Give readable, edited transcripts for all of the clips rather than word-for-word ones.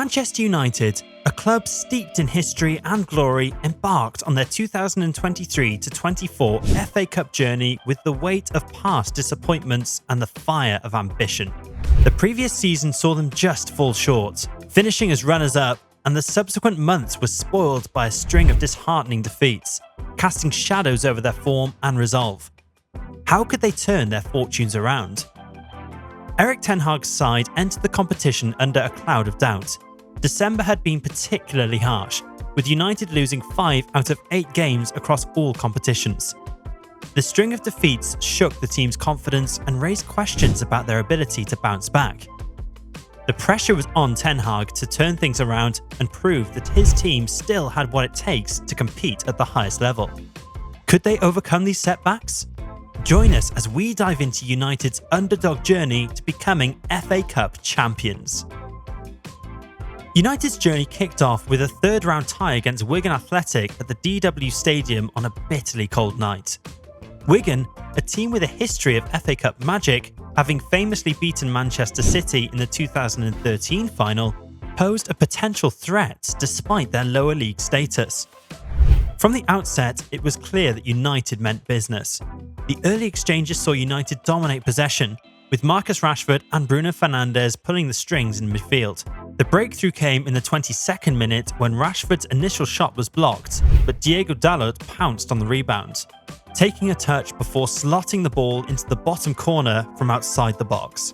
Manchester United, a club steeped in history and glory, embarked on their 2023-24 FA Cup journey with the weight of past disappointments and the fire of ambition. The previous season saw them just fall short, finishing as runners-up, and the subsequent months were spoiled by a string of disheartening defeats, casting shadows over their form and resolve. How could they turn their fortunes around? Erik Ten Hag's side entered the competition under a cloud of doubt. December had been particularly harsh, with United losing 5 out of 8 games across all competitions. The string of defeats shook the team's confidence and raised questions about their ability to bounce back. The pressure was on Ten Hag to turn things around and prove that his team still had what it takes to compete at the highest level. Could they overcome these setbacks? Join us as we dive into United's underdog journey to becoming FA Cup champions. United's journey kicked off with a third-round tie against Wigan Athletic at the DW Stadium on a bitterly cold night. Wigan, a team with a history of FA Cup magic, having famously beaten Manchester City in the 2013 final, posed a potential threat despite their lower league status. From the outset, it was clear that United meant business. The early exchanges saw United dominate possession, with Marcus Rashford and Bruno Fernandes pulling the strings in midfield. The breakthrough came in the 22nd minute when Rashford's initial shot was blocked, but Diego Dalot pounced on the rebound, taking a touch before slotting the ball into the bottom corner from outside the box.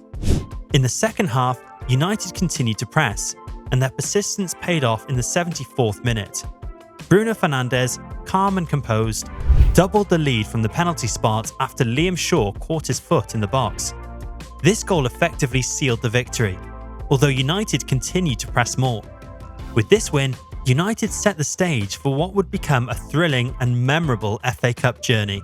In the second half, United continued to press, and their persistence paid off in the 74th minute. Bruno Fernandes, calm and composed, doubled the lead from the penalty spot after Liam Shaw caught his foot in the box. This goal effectively sealed the victory, although United continued to press more. With this win, United set the stage for what would become a thrilling and memorable FA Cup journey.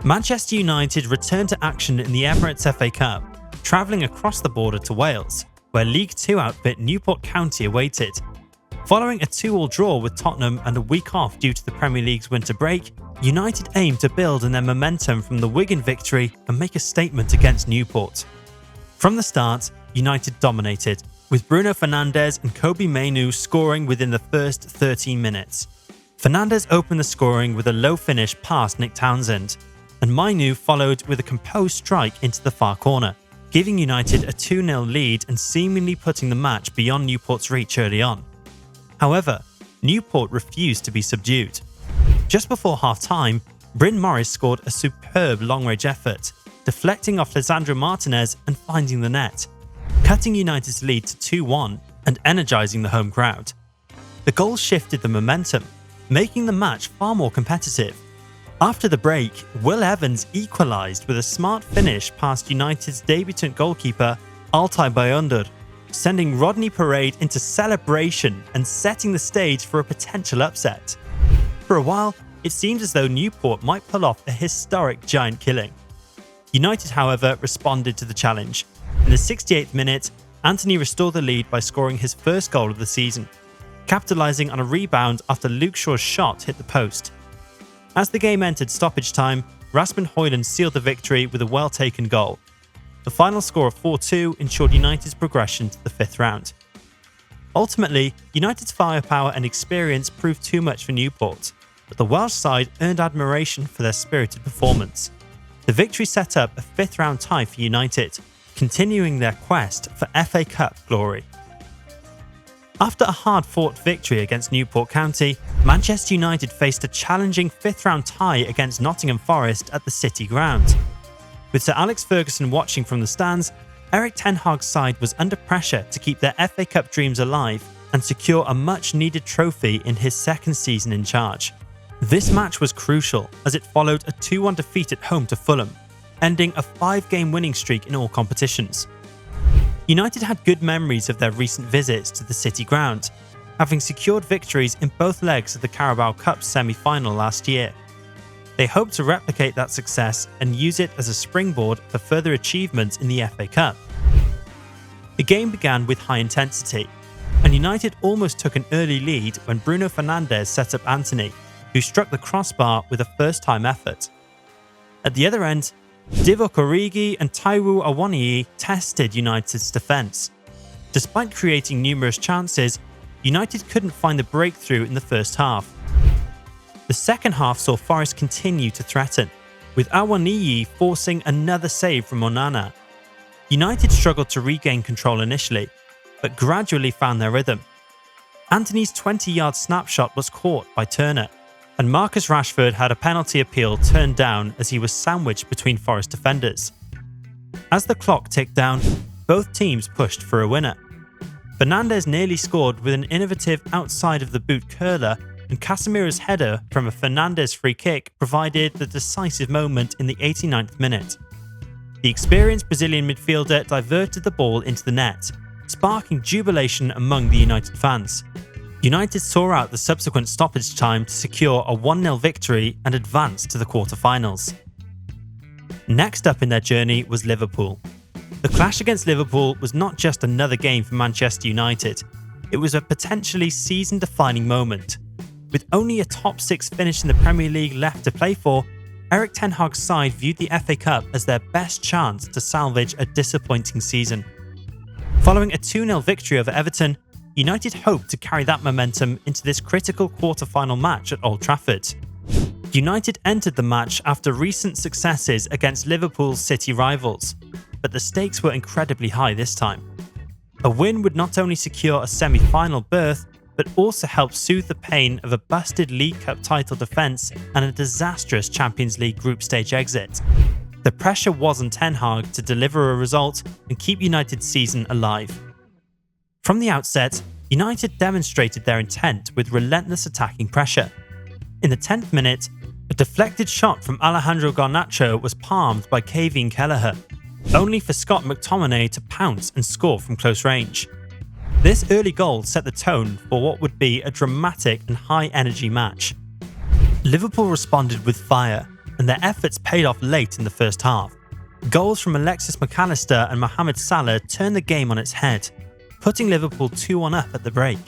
Manchester United returned to action in the Emirates FA Cup, travelling across the border to Wales, where League Two outfit Newport County awaited. Following a 2-2 draw with Tottenham and a week off due to the Premier League's winter break, United aimed to build on their momentum from the Wigan victory and make a statement against Newport. From the start, United dominated, with Bruno Fernandes and Kobbie Mainoo scoring within the first 13 minutes. Fernandes opened the scoring with a low finish past Nick Townsend, and Mainoo followed with a composed strike into the far corner, giving United a 2-0 lead and seemingly putting the match beyond Newport's reach early on. However, Newport refused to be subdued. Just before half-time, Bryn Morris scored a superb long-range effort, deflecting off Lisandro Martinez and finding the net, cutting United's lead to 2-1 and energising the home crowd. The goal shifted the momentum, making the match far more competitive. After the break, Will Evans equalised with a smart finish past United's debutant goalkeeper Altay Bayındır, sending Rodney Parade into celebration and setting the stage for a potential upset. For a while, it seemed as though Newport might pull off a historic giant killing. United, however, responded to the challenge. In the 68th minute, Antony restored the lead by scoring his first goal of the season, capitalising on a rebound after Luke Shaw's shot hit the post. As the game entered stoppage time, Rasmus Højlund sealed the victory with a well-taken goal. The final score of 4-2 ensured United's progression to the 5th round. Ultimately, United's firepower and experience proved too much for Newport, but the Welsh side earned admiration for their spirited performance. The victory set up a 5th round tie for United, continuing their quest for FA Cup glory. After a hard-fought victory against Newport County, Manchester United faced a challenging 5th round tie against Nottingham Forest at the City Ground. With Sir Alex Ferguson watching from the stands, Erik Ten Hag's side was under pressure to keep their FA Cup dreams alive and secure a much-needed trophy in his second season in charge. This match was crucial as it followed a 2-1 defeat at home to Fulham, ending a 5-game winning streak in all competitions. United had good memories of their recent visits to the City Ground, having secured victories in both legs of the Carabao Cup semi-final last year. They hope to replicate that success and use it as a springboard for further achievements in the FA Cup. The game began with high intensity, and United almost took an early lead when Bruno Fernandes set up Antony, who struck the crossbar with a first-time effort. At the other end, Divock Origi and Taiwo Awoniyi tested United's defence. Despite creating numerous chances, United couldn't find the breakthrough in the first half. The second half saw Forest continue to threaten, with Awoniyi forcing another save from Onana. United struggled to regain control initially, but gradually found their rhythm. Antony's 20-yard snapshot was caught by Turner, and Marcus Rashford had a penalty appeal turned down as he was sandwiched between Forest defenders. As the clock ticked down, both teams pushed for a winner. Fernandes nearly scored with an innovative outside-of-the-boot curler, and Casemiro's header from a Fernandes free kick provided the decisive moment in the 89th minute. The experienced Brazilian midfielder diverted the ball into the net, sparking jubilation among the United fans. United saw out the subsequent stoppage time to secure a 1-0 victory and advance to the quarter-finals. Next up in their journey was Liverpool. The clash against Liverpool was not just another game for Manchester United, it was a potentially season-defining moment. With only a top 6 finish in the Premier League left to play for, Erik Ten Hag's side viewed the FA Cup as their best chance to salvage a disappointing season. Following a 2-0 victory over Everton, United hoped to carry that momentum into this critical quarter-final match at Old Trafford. United entered the match after recent successes against Liverpool's City rivals, but the stakes were incredibly high this time. A win would not only secure a semi-final berth, but also help soothe the pain of a busted League Cup title defence and a disastrous Champions League group stage exit. The pressure was on Ten Hag to deliver a result and keep United's season alive. From the outset, United demonstrated their intent with relentless attacking pressure. In the 10th minute, a deflected shot from Alejandro Garnacho was palmed by Kevin Kelleher, only for Scott McTominay to pounce and score from close range. This early goal set the tone for what would be a dramatic and high-energy match. Liverpool responded with fire, and their efforts paid off late in the first half. Goals from Alexis McAllister and Mohamed Salah turned the game on its head, putting Liverpool 2-1 up at the break.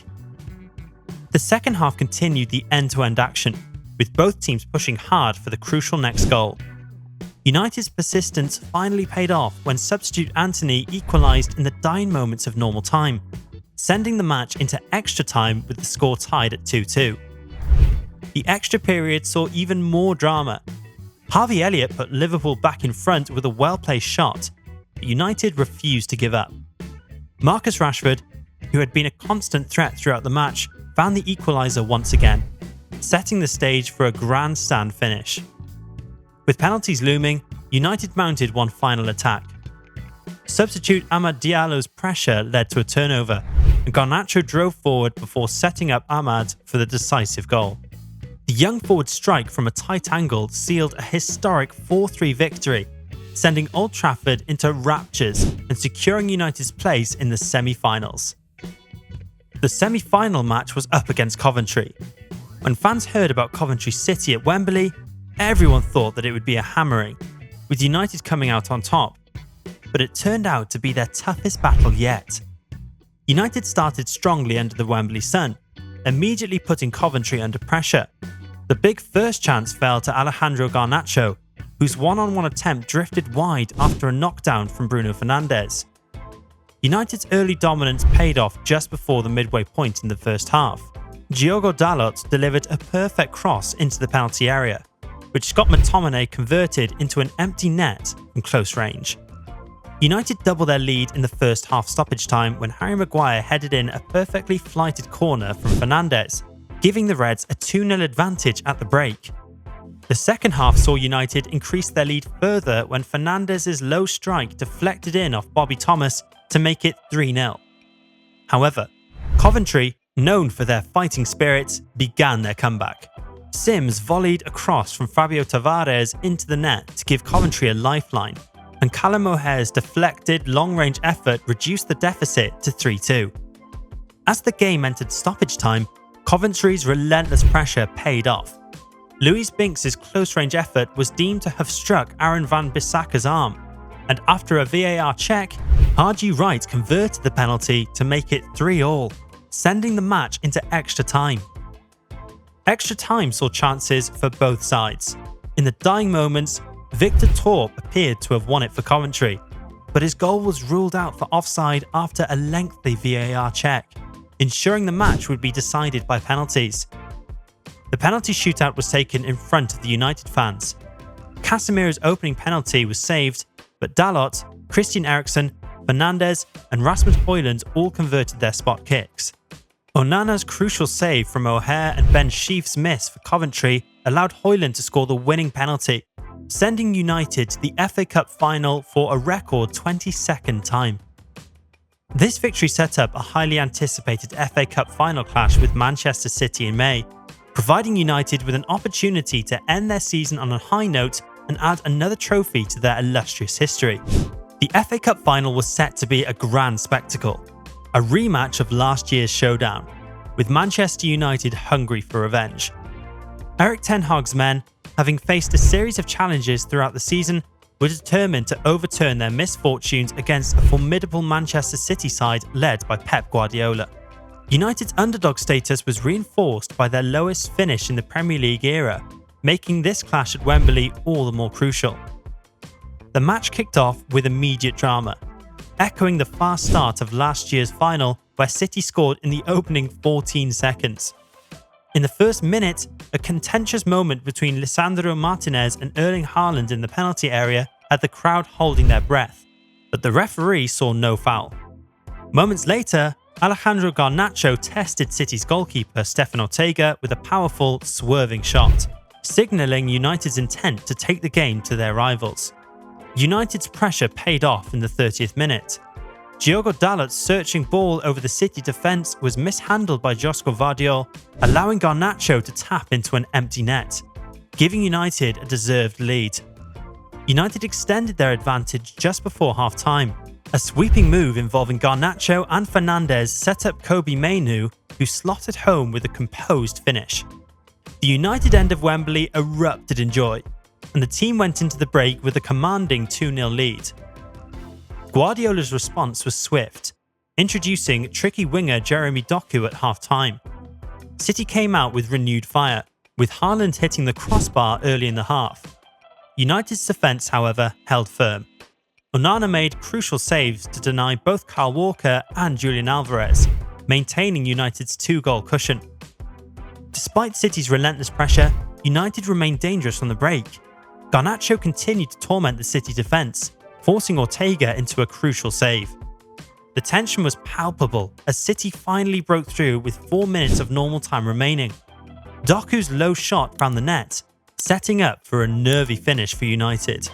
The second half continued the end-to-end action, with both teams pushing hard for the crucial next goal. United's persistence finally paid off when substitute Antony equalised in the dying moments of normal time, sending the match into extra time with the score tied at 2-2. The extra period saw even more drama. Harvey Elliott put Liverpool back in front with a well-placed shot, but United refused to give up. Marcus Rashford, who had been a constant threat throughout the match, found the equaliser once again, setting the stage for a grandstand finish. With penalties looming, United mounted one final attack. Substitute Amad Diallo's pressure led to a turnover, and Garnacho drove forward before setting up Amad for the decisive goal. The young forward's strike from a tight angle sealed a historic 4-3 victory, sending Old Trafford into raptures and securing United's place in the semi-finals. The semi-final match was up against Coventry. When fans heard about Coventry City at Wembley, everyone thought that it would be a hammering, with United coming out on top. But it turned out to be their toughest battle yet. United started strongly under the Wembley sun, immediately putting Coventry under pressure. The big first chance fell to Alejandro Garnacho, whose one-on-one attempt drifted wide after a knockdown from Bruno Fernandes. United's early dominance paid off just before the midway point in the first half. Diogo Dalot delivered a perfect cross into the penalty area, which Scott McTominay converted into an empty net from close range. United doubled their lead in the first half stoppage time when Harry Maguire headed in a perfectly flighted corner from Fernandes, giving the Reds a 2-0 advantage at the break. The second half saw United increase their lead further when Fernandes' low strike deflected in off Bobby Thomas to make it 3-0. However, Coventry, known for their fighting spirit, began their comeback. Sims volleyed a cross from Fabio Tavares into the net to give Coventry a lifeline, and Callum O'Hare's deflected long-range effort reduced the deficit to 3-2. As the game entered stoppage time, Coventry's relentless pressure paid off. Louis Binks' close-range effort was deemed to have struck Aaron van Bissaka's arm, and after a VAR check, Haji Wright converted the penalty to make it 3-3, sending the match into extra time. Extra time saw chances for both sides. In the dying moments, Victor Torp appeared to have won it for Coventry, but his goal was ruled out for offside after a lengthy VAR check, ensuring the match would be decided by penalties. The penalty shootout was taken in front of the United fans. Casemiro's opening penalty was saved, but Dalot, Christian Eriksen, Fernandes and Rasmus Højlund all converted their spot kicks. Onana's crucial save from O'Hare and Ben Sheaf's miss for Coventry allowed Højlund to score the winning penalty, sending United to the FA Cup final for a record 22nd time. This victory set up a highly anticipated FA Cup final clash with Manchester City in May, providing United with an opportunity to end their season on a high note and add another trophy to their illustrious history. The FA Cup final was set to be a grand spectacle, a rematch of last year's showdown, with Manchester United hungry for revenge. Erik ten Hag's men, having faced a series of challenges throughout the season, were determined to overturn their misfortunes against a formidable Manchester City side led by Pep Guardiola. United's underdog status was reinforced by their lowest finish in the Premier League era, making this clash at Wembley all the more crucial. The match kicked off with immediate drama, echoing the fast start of last year's final where City scored in the opening 14 seconds. In the first minute, a contentious moment between Lisandro Martinez and Erling Haaland in the penalty area had the crowd holding their breath, but the referee saw no foul. Moments later, Alejandro Garnacho tested City's goalkeeper Stefan Ortega with a powerful, swerving shot, signalling United's intent to take the game to their rivals. United's pressure paid off in the 30th minute. Diogo Dalot's searching ball over the City defence was mishandled by Josko Vardiol, allowing Garnacho to tap into an empty net, giving United a deserved lead. United extended their advantage just before half-time. A sweeping move involving Garnacho and Fernandes set up Kobbie Mainoo, who slotted home with a composed finish. The United end of Wembley erupted in joy, and the team went into the break with a commanding 2-0 lead. Guardiola's response was swift, introducing tricky winger Jeremy Doku at half-time. City came out with renewed fire, with Haaland hitting the crossbar early in the half. United's defence, however, held firm. Onana made crucial saves to deny both Kyle Walker and Julian Alvarez, maintaining United's 2-goal cushion. Despite City's relentless pressure, United remained dangerous on the break. Garnacho continued to torment the City defence, forcing Ortega into a crucial save. The tension was palpable as City finally broke through with 4 minutes of normal time remaining. Doku's low shot found the net, setting up for a nervy finish for United.